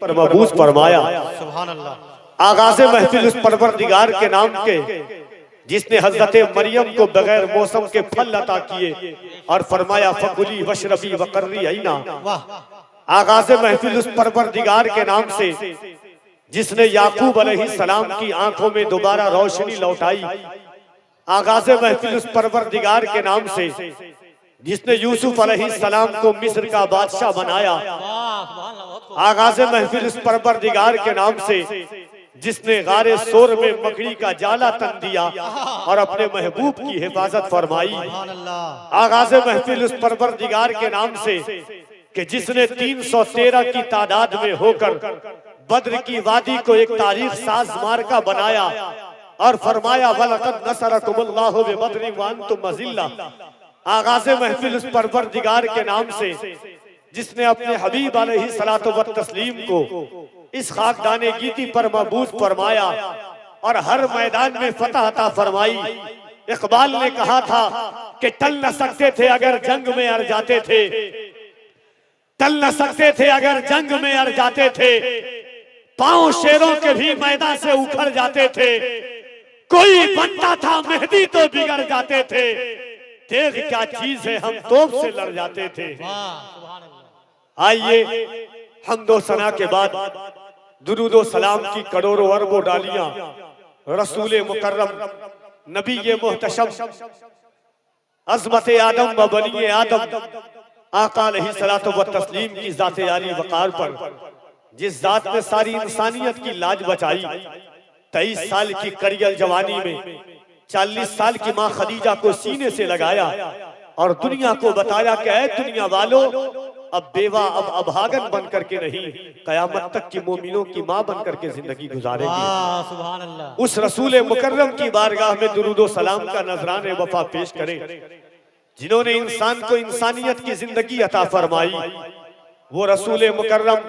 पर मबूस फरमाया। सुभान अल्लाह। आगाज़े महफिल उस परवरदिगार के नाम के जिसने हजरत मरियम को बगैर मौसम के फल अता किए और फरमाया फकुली वशरबी वकर्री आईना। आगाज़े महफिल उस परवरदिगार के नाम से जिसने याकूब अलैहिस्सलाम की आंखों में दोबारा रोशनी लौटाई। आगाज़े महफिल उस परवरदिगार के नाम से जिसने यूसुफ अलैहिस्सलाम को मिस्र का बादशाह बनाया। आगाज़े महफिल उस परवरदिगार के नाम से जिसने गारे सोर में मकड़ी का जाला तन दिया और अपने महबूब की हिफाजत फरमाई। आगाज़े महफिल उस परवरदिगार के नाम से कि जिसने 313 की तादाद में होकर बद्र की वादी को एक तारीख साज मार्का बनाया और फरमाया वलक़द नसरकुमुल्लाहु बिबद्रिन व अंतुम अज़िल्ला। आगाज़े महफिल उस परवरदिगार के नाम से जिसने अपने हबीब अलैहिस्सलातु व तस्लीम को इस खाकदाने गीती पर मबूस फरमाया और हर मैदान में फतह अता फरमाई। इकबाल ने कहा था कि टल न सकते थे अगर जंग में अड़ जाते थे, टल न सकते थे अगर जंग में अड़ जाते थे, पांव शेरों के भी मैदान से उखड़ जाते थे, कोई बनता था मेहदी तो बिगड़ जाते थे, देख क्या चीज है हम तोप से लड़ जाते थे। आइए हम्दो सना के बाद दुरूदो सलाम की करोड़ों अरबों डालियां रसूल मुकर्रम नबी ये मुहतशम अज़मत आदम व बनी आदम आका अलैहिस्सलातु व तस्लीम की ज़ात आली वक़ार पर, जिस जात ने सारी इंसानियत की लाज बचाई। 23 साल की करियल जवानी में 40 साल की माँ खदीजा को सीने से लगाया और दुनिया को बताया कि ऐ दुनिया वालों, अब बेवा अब अभागन बन करके नहीं, कयामत तक की मोमिनों की माँ बन करके जिंदगी गुजारेंगे। उस रसूल मुकर्रम की बारगाह में दुरूदो सलाम का नजराने वफा पेश करें, जिन्होंने इंसान को इंसानियत की जिंदगी अता फरमाई। वो रसूल मुकर्रम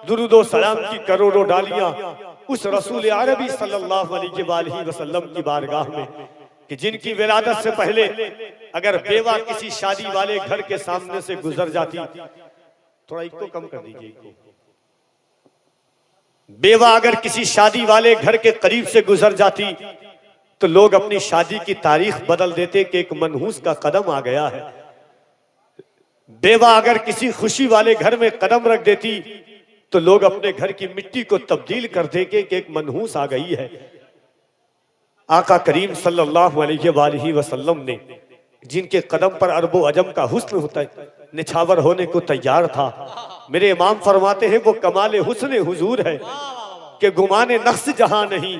दुरूदो सलाम की करोड़ों डालियां उस रसूल अरबी सल्लल्लाहु अलैहि वसल्लम की बारगाह में कि जिनकी विलादत से पहले अगर बेवा किसी शादी वाले घर के सामने से गुजर जाती, थोड़ा इसको कम कर दीजिए, बेवा अगर किसी शादी वाले घर के करीब से गुजर जाती तो लोग अपनी शादी की तारीख बदल देते कि एक मनहूस का कदम आ गया है। बेवा अगर किसी खुशी वाले घर में कदम रख देती तो लोग अपने घर की मिट्टी को तब्दील कर देंगे कि एक मनहूस आ गई है। आका करीम सल्लल्लाहु अलैहि वसल्लम ने जिनके कदम पर अरबो अजम का हुस्न होता है निछावर होने को तैयार था, मेरे इमाम फरमाते हैं वो कमाले हुस्न हुजूर है कि गुमाने नक्श जहां नहीं,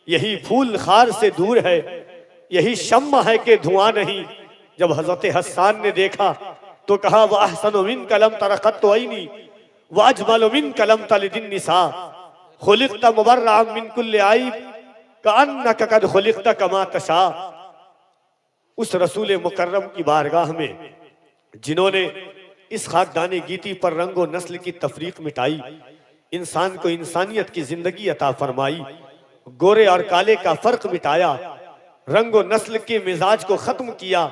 यही फूल खार से दूर है, यही शम्मा है कि धुआं नहीं। जब हजरत हस्सान ने देखा तो कहा वह अहसनु मिन कलम तरक़त ऐनी व अजमलु मिन कलम तलिदिन निसा खुलिक़त मुबर्रअन मिन कुल्लि आइब कअन्नका क़द खुलिक़त कमा तशा। उस रसूल मुकर्रम की बारगाह में जिन्होंने इस खाकदाने गीती पर रंगो नस्ल की तफरीक मिटाई, इंसान को इंसानियत की जिंदगी अता फरमाई, गोरे और काले का फर्क मिटाया, रंगो नस्ल के मिजाज को खत्म किया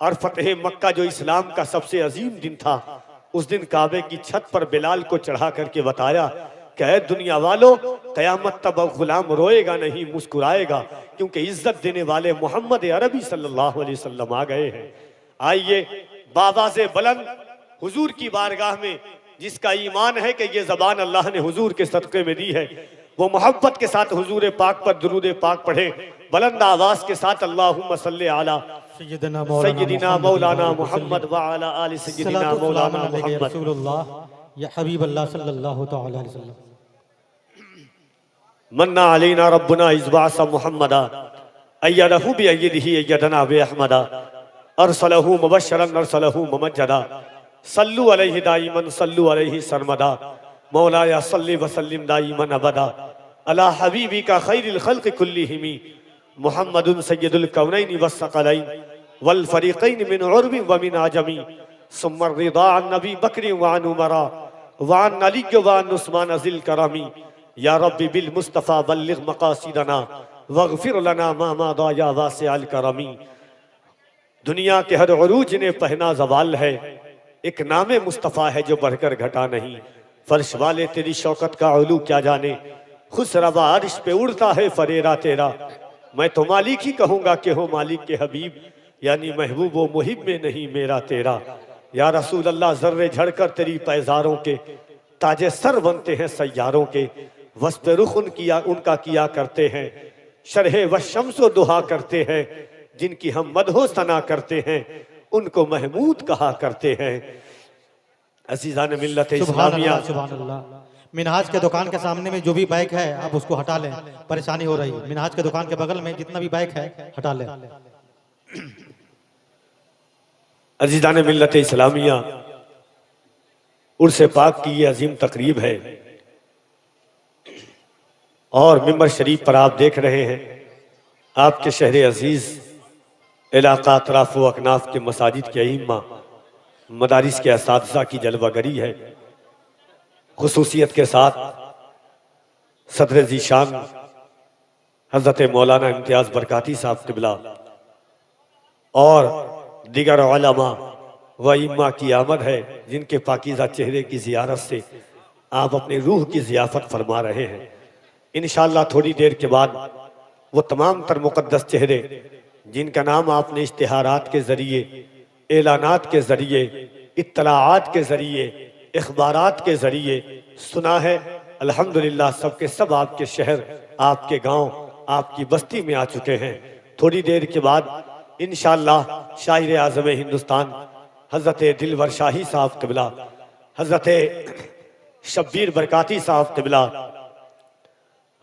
और फतेह मक्का जो इस्लाम का सबसे अजीम दिन था, उस दिन काबे की छत पर बिलाल को चढ़ा करके बताया कि ऐ दुनिया वालों, कयामत तब गुलाम रोएगा नहीं मुस्कुराएगा, क्योंकि इज्जत देने वाले मोहम्मद अरबी सल्लल्लाहु अलैहि वसल्लम आ गए हैं। आइए बाबाज़े बुलंद हुजूर की बारगाह में जिसका ईमान है कि ये ज़बान अल्लाह ने हुजूर के सदक़े में दी है, वो मोहब्बत के साथ हुजूर पाक पर दुरूद पाक पढ़े बुलंद आवाज के साथ अल्लाहुम्मा सल्ली अला सय्यिदिना मौलाना मुहम्मद व अला आलि सय्यिदिना मौलाना मुहम्मद या हबीब अल्लाह सल्लल्लाहु तआला अलैहि वसल्लम। मन्ना अलैना रब्बुना इज़बासा मुहम्मदा अय्यदहु बि अय्यदिही अय्यदना बि अहमदा अरसलहु मुबश्शरन अरसलहु मुमज्जदा सल्लु अलैहि दाइमन सल्लु अलैहि सरमदा मौलाया सल्ली व सल्लिम दाइमन अबदा अला हबीबिका खैरिल खल्क़ि कुल्लिहिम मुहम्मदुन सय्यदुल कौनैनि वस्सक़लैन वल फरीक़ैन मिन उर्बि व मिन अजमी सुम्मा रिदा अन नबी बकरी व अन उमरा व अन अली व अन उस्मान ज़िल करमी या रब्बी बिल मुस्तफ़ा बल्लिग़ मक़ासिदना वग़फ़िर लना मा मादा या वासिअल करमी। दुनिया के हर उरूज ने पहना ज़वाल है, एक नामे मुस्तफ़ा है जो बढ़कर घटा नहीं। फर्श वाले तेरी शौकत का उलू क्या जाने, खुसरवा अर्श पे उड़ता है फरेरा तेरा। मैं तो मालिक ही कहूंगा कि हो मालिक के हबीब, यानी महबूब व मुहिब में नहीं मेरा तेरा। या रसूल अल्लाह जर्रे झड़कर तेरी पैजारों के ताजे सर बनते हैं सैयारों के। वस्प रुख उनका किया करते हैं, शरह व शम्सो दुहा करते हैं। जिनकी हम मदहो सना करते हैं, उनको महमूद कहा करते हैं। अजीज़ान मिल्लत इस्लामिया, सुभान अल्लाह। मिनहाज के दुकान के सामने में जो भी बाइक है आप उसको हटा लें, परेशानी हो रही है। मिनहाज के दुकान के बगल में जितना भी बाइक है हटा लें। अजीज़ान मिल्लत इस्लामिया, उर्स पाक की ये अजीम तकरीब है और मिंबर शरीफ पर आप देख रहे हैं आपके शहर अजीज इलाका अतराफ व अकनाफ के मसाजिद के अइम्मा, मदारिस के असातिज़ा की जलवागरी है। खुसूसियत के साथ सदर ज़ीशान हज़रत मौलाना इम्तियाज़ बरकाती साहब क़िबला और दीगर उलमा व इम्मा की आमद है, जिनके पाकीज़ा चेहरे की ज़ियारत से आप अपनी रूह की ज़ियाफ़त फरमा रहे हैं। इंशाअल्लाह थोड़ी देर के बाद वो तमाम तर मुक़द्दस चेहरे जिनका नाम आपने इश्तिहारात के ज़रिए, एलानात के ज़रिए, इत्तलाआत के ज़रिए, इख़बारात के ज़रिए सुना है, अल्हम्दुलिल्लाह सबके सब आपके शहर, आपके गांव, आपकी बस्ती में आ चुके हैं। थोड़ी देर के बाद इंशाअल्लाह शायर आज़म हिंदुस्तान हज़रत दिलवर शाही साहब क़िबला, हज़रत शब्बीर बरकाती साहब क़िबला,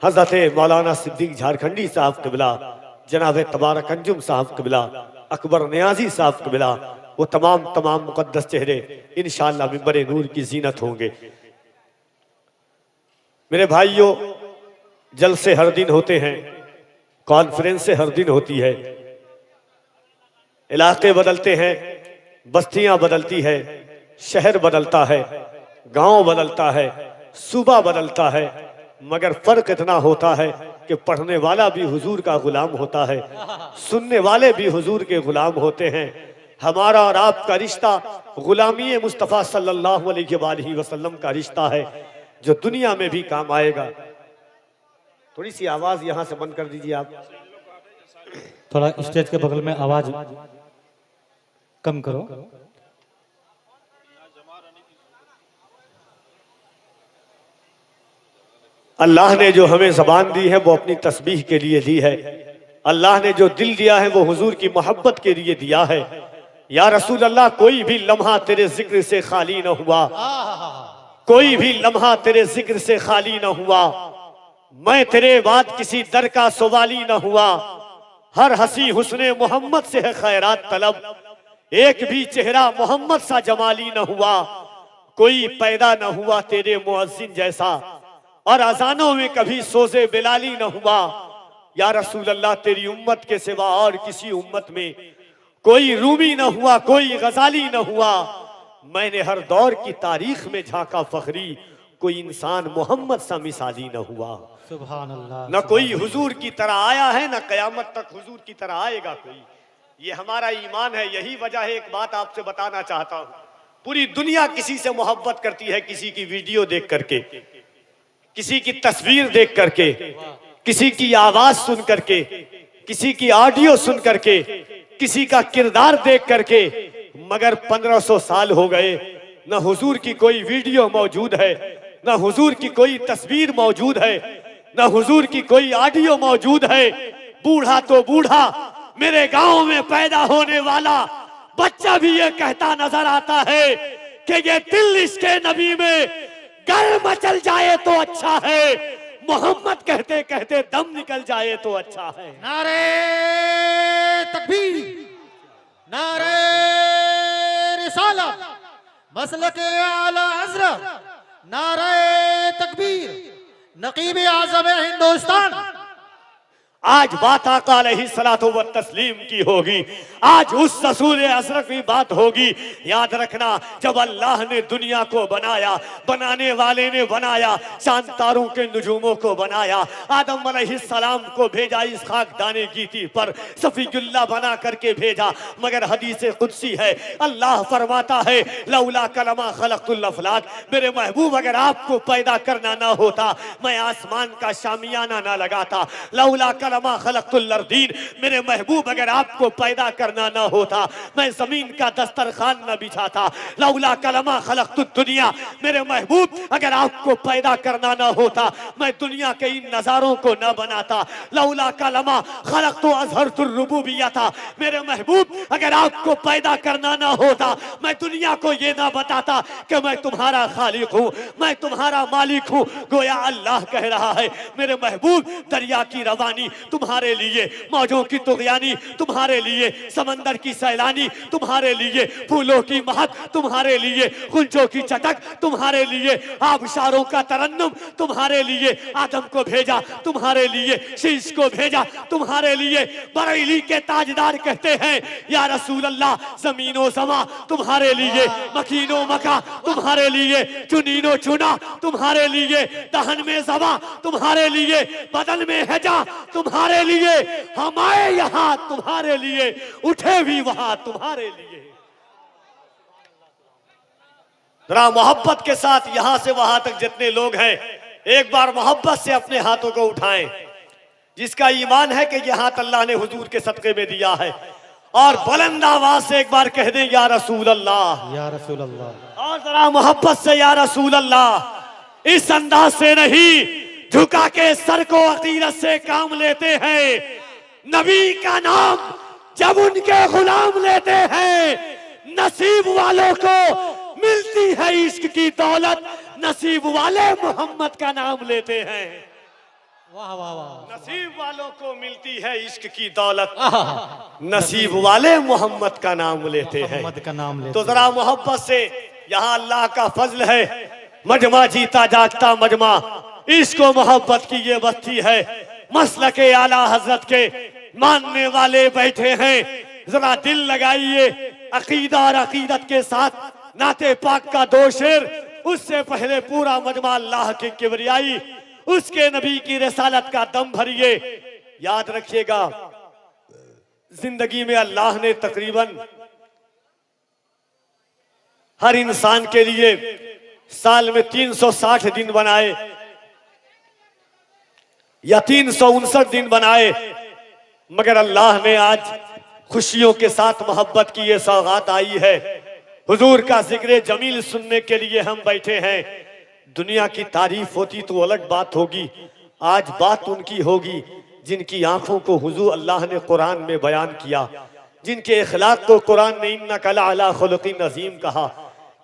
हज़रत मौलाना सिद्दीक झारखंडी साहब क़िबला, जनाब तबारक अंजुम साहब क़िबला, अकबर नियाजी साहब क़िबला, वो तमाम मुक़द्दस चेहरे इंशाअल्लाह मिंबर नूर की जीनत होंगे। मेरे भाइयों, जलसे हर दिन होते हैं, कॉन्फ्रेंसें हर दिन होती है, इलाके बदलते हैं, बस्तियां बदलती है, शहर बदलता है, गांव बदलता है, सूबा बदलता है, मगर फर्क इतना होता है कि पढ़ने वाला भी हुजूर का गुलाम होता है, सुनने वाले भी हुजूर के गुलाम होते हैं। हमारा और आपका रिश्ता गुलामी मुस्तफ़ा सल्लल्लाहु अलैहि वसल्लम का रिश्ता है, जो दुनिया में भी काम आएगा। थोड़ी सी आवाज यहां से बंद कर दीजिए आप, थोड़ा स्टेज के बगल में आवाज कम करो। अल्लाह ने जो हमें ज़बान दी है वो अपनी तस्बीह के लिए दी है। अल्लाह ने जो दिल दिया है वो हुजूर की मोहब्बत के लिए दिया है। या रसूल अल्लाह, कोई भी लम्हा तेरे जिक्र से खाली न हुआ, कोई भी लम्हा तेरे जिक्र से खाली न हुआ। मैं तेरे बाद किसी दर का सवाली न हुआ। हर हंसी हुस्ने मोहम्मद से है खैरात तलब, एक भी चेहरा मोहम्मद सा जमाली न हुआ। कोई पैदा न हुआ तेरे मुअज्जिन जैसा, और अजानों में कभी सोजे बिलाली न हुआ। या रसूल अल्लाह, तेरी उम्मत के सिवा और किसी उम्मत में कोई रूमी न हुआ, कोई गजाली न हुआ। मैंने हर दौर की तारीख में झांका फखरी, कोई इंसान मोहम्मद सा मिसाली न हुआ। सुभान अल्लाह। न कोई हुजूर की तरह आया है, न कयामत तक हुजूर की तरह आएगा कोई। ये हमारा ईमान है। यही वजह है, एक बात आपसे बताना चाहता हूँ, पूरी दुनिया किसी से मोहब्बत करती है, किसी की वीडियो देख करके, किसी की तस्वीर देख करके, किसी की आवाज सुन करके, किसी की ऑडियो सुन करके, किसी का किरदार देख करके। मगर 1500 साल हो गए, न हुजूर की कोई वीडियो मौजूद है, न हुजूर की कोई तस्वीर मौजूद है, न हुजूर की कोई ऑडियो मौजूद है। बूढ़ा तो बूढ़ा, मेरे गांव में पैदा होने वाला बच्चा भी ये कहता नजर आता है कि ये दिल इसके नबी में गर मचल जाए तो अच्छा है, मोहम्मद कहते कहते दम निकल जाए तो अच्छा है। नारे तकबीर, नारे रिसालत, मसलके आला हज़रत, नारे तकबीर, नकीब आज़म हिंदुस्तान आज बात आका अलैहिस्सलातु व तस्लीम की होगी, आज उस रसूल अशरफ की बात होगी। याद रखना, जब अल्लाह ने दुनिया को बनाया, बनाने वाले ने बनाया, चांद तारों के नुजूमों को बनाया, आदम अलैहिस्सलाम को भेजा इस खाकदाने गीती पर, सफीउल्लाह बना करके भेजा। मगर हदीस कुदसी है, अल्लाह फरमाता है लौला कलमा खलक़तुल अफलाक, मेरे महबूब अगर आपको पैदा करना ना होता मैं आसमान का शामियाना ना लगाता। लौला कलमा खलक़तुल अर्दीन, मेरे महबूब अगर आपको पैदा करना ना होता मैं जमीन का दस्तरखान न बिछाता। लौला कलमा खलक़तुद दुनिया, मेरे महबूब अगर आपको पैदा करना ना होता मैं दुनिया के इन नजारों को न बनाता। लौला कलमा खलक़तु अज़हरतुर रुबूबिय्यता, मेरे महबूब अगर आपको पैदा करना ना होता मैं दुनिया को ये ना बताता कि मैं तुम्हारा खालिक हूँ, मैं तुम्हारा मालिक हूँ। गोया अल्लाह कह रहा है मेरे महबूब दरिया की रवानी तुम्हारे लिए, मौजों की तुग़यानी तुम्हारे लिए, समंदर की सैलानी तुम्हारे लिए, फूलों की महक तुम्हारे लिए, गुंजों की चटक तुम्हारे लिए, आबशारों का तरन्नुम तुम्हारे लिए। आदम को भेजा तुम्हारे लिए, शीश को भेजा तुम्हारे लिए। बरेली के ताजदार कहते हैं या रसूल अल्लाह, जमीनो समा तुम्हारे लिए, मकीनो मका तुम्हारे लिए, चुनीनो चुना तुम्हारे लिए, दहन में सवा तुम्हारे लिए, बदन में हैजा तुम्हारे लिए, हम आए यहाँ तुम्हारे लिए, उठे भी वहां तुम्हारे लिए। जरा मोहब्बत के साथ यहां से वहां तक जितने लोग हैं एक बार मोहब्बत से अपने हाथों को उठाएं। जिसका ईमान है कि यह हाथ अल्लाह ने हुजूर के सदक़े में दिया है, और बुलंद आवाज से एक बार कह दें या रसूल अल्लाह, या रसूल अल्लाह। और जरा मोहब्बत से या रसूल अल्लाह, इस अंदाज से नहीं, झुका के सर को अकीदत से काम लेते हैं। नबी का नाम जब उनके गुलाम लेते हैं, नसीब वालों को मिलती है इश्क की दौलत, नसीब वाले मोहम्मद का नाम लेते हैं। वाह वाह वाह, नसीब वालों को मिलती है इश्क की दौलत, नसीब वाले मोहम्मद का नाम लेते हैं। का नाम लेते। तो जरा मोहब्बत से, यहाँ अल्लाह का फजल है, मजमा जीता जागता मजमा, इश्क व मोहब्बत की ये बस्ती है। मसलके आला हजरत के मानने वाले बैठे हैं, जरा दिल लगाइए अकीदा और अकीदत के साथ नाते पाक का दो शेर, उससे पहले पूरा मजमा अल्लाह की किबरियाई, उसके नबी की रिसालत का दम भरिए। याद रखिएगा, जिंदगी में अल्लाह ने तकरीबन हर इंसान के लिए साल में 360 दिन बनाए या 359 दिन बनाए, मगर अल्लाह ने आज खुशियों के साथ मोहब्बत की ये सौगात आई है। हुजूर का जिक्र जमील सुनने के लिए हम बैठे हैं। दुनिया की तारीफ होती तो अलग बात होगी, आज बात उनकी होगी जिनकी आंखों को हुजूर अल्लाह ने कुरान में बयान किया, जिनके इखलाक को कुरान ने इन्नका लअला खुलुकिन अज़ीम कहा,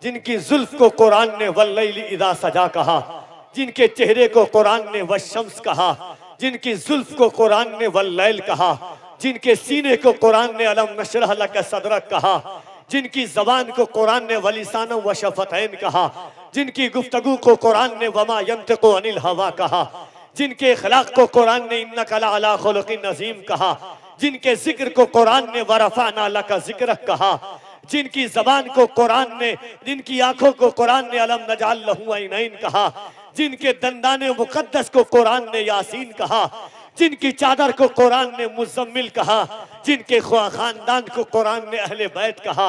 जिनकी जुल्फ को कुरान ने वल्लैलि इज़ा सजा कहा, जिनके चेहरे को कुरान ने वश्शम्स कहा, जिनकी जुल्फ को कुरान ने वल्लैल कहा, जिनके सीने को कुरान ने अलम नशरह लक सदरक कहा, जिनकी जबान को कुरान ने वलिसानम व शफतैन कहा, जिनकी गुफ्तगू को कुरान ने वमा यंतिकु अनिल हवा कहा, जिनके इखलाक को कुरान ने इन्नका लअला खुलुकिन अज़ीम कहा, जिनके जिक्र को कुरान ने वरफ़अना लका ज़िक्रक कहा, जिनकी जबान को कुरान ने, जिनकी आंखों को कुरान ने अलम नजअल लहू ऐनैन कहा, जिनके दंदाने मुकद्दस को कुरान ने यासीन कहा, जिनकी चादर को कुरान ने मुज़म्मिल कहा, जिनके खानदान को कुरान ने अहले बैत कहा।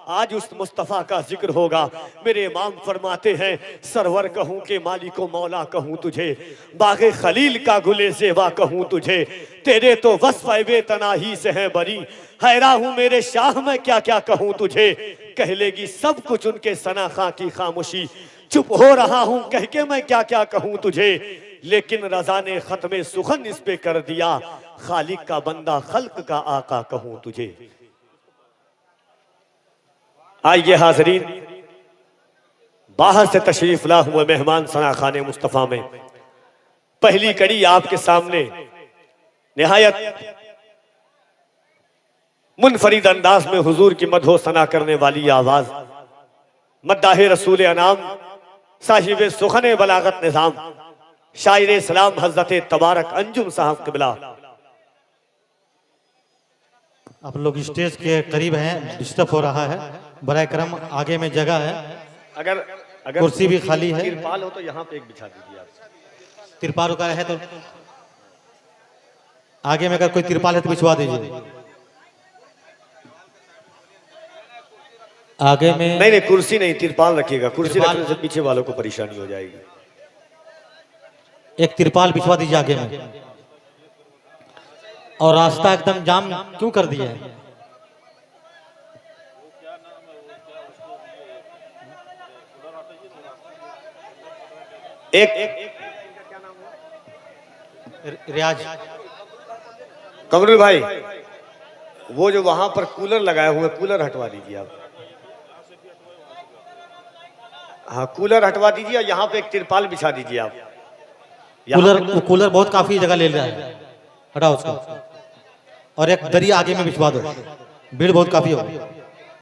आज उस मुस्तफ़ा का जिक्र होगा। मेरे इमाम फरमाते हैं, सरवर कहूँ के मालिको मौला कहूँ तुझे, बागे खलील का गुले ज़ेबा कहूँ तुझे, तेरे तो वस्फ़ बेतनाही से है बरी, हैरा हूँ मेरे शाह मैं क्या क्या कहूँ तुझे। कह लेगी सब कुछ उनके सना खां की खामोशी, चुप हो रहा हूँ कह के मैं क्या क्या कहूँ तुझे, लेकिन रज़ा ने ख़त्मे सुखन इस पे कर दिया, खालिक का बंदा खल्क का आका कहूँ तुझे। आइए हाज़रीन, बाहर से तशरीफ ला हुए मेहमान सना खाने मुस्तफ़ा में पहली कड़ी आपके सामने निहायत मुनफरिद अंदाज में हुजूर की मदहो सना करने वाली आवाज, मद्दाहे रसूल अनाम, साहिब सुखने बलागत निज़ाम, शायर इस्लाम हज़रत तबारक अंजुम साहब क़िबला आप लोग स्टेज के करीब हैं, डिस्टर्ब हो रहा है, बराए करम आगे में जगह है, अगर अगर कुर्सी भी खाली है। तिरपाल हो तो यहाँ पे एक बिछा दीजिए आप। तिरपाल का है तो आगे में अगर कोई तिरपाल है तो बिछवा दीजिए। आगे में नहीं नहीं, कुर्सी नहीं, तिरपाल रखिएगा। कुर्सी तिरपाल- रखने से पीछे वालों को परेशानी हो जाएगी। एक तिरपाल बिछवा दीजिए आगे में। और रास्ता एकदम जाम क्यों कर दिया है? एक रियाज, कमरुल भाई, वो जो वहां पर कूलर लगाए हुए, कूलर हटवा दीजिए आप। हाँ, कूलर हटवा दीजिए और यहाँ पे एक तिरपाल बिछा दीजिए आप। यहाँ कूलर, पे- वो कूलर बहुत काफी जगह ले रहा है, हटाओ उसको। और एक दरी आगे में बिछवा दो, भीड़ बहुत काफी होगी।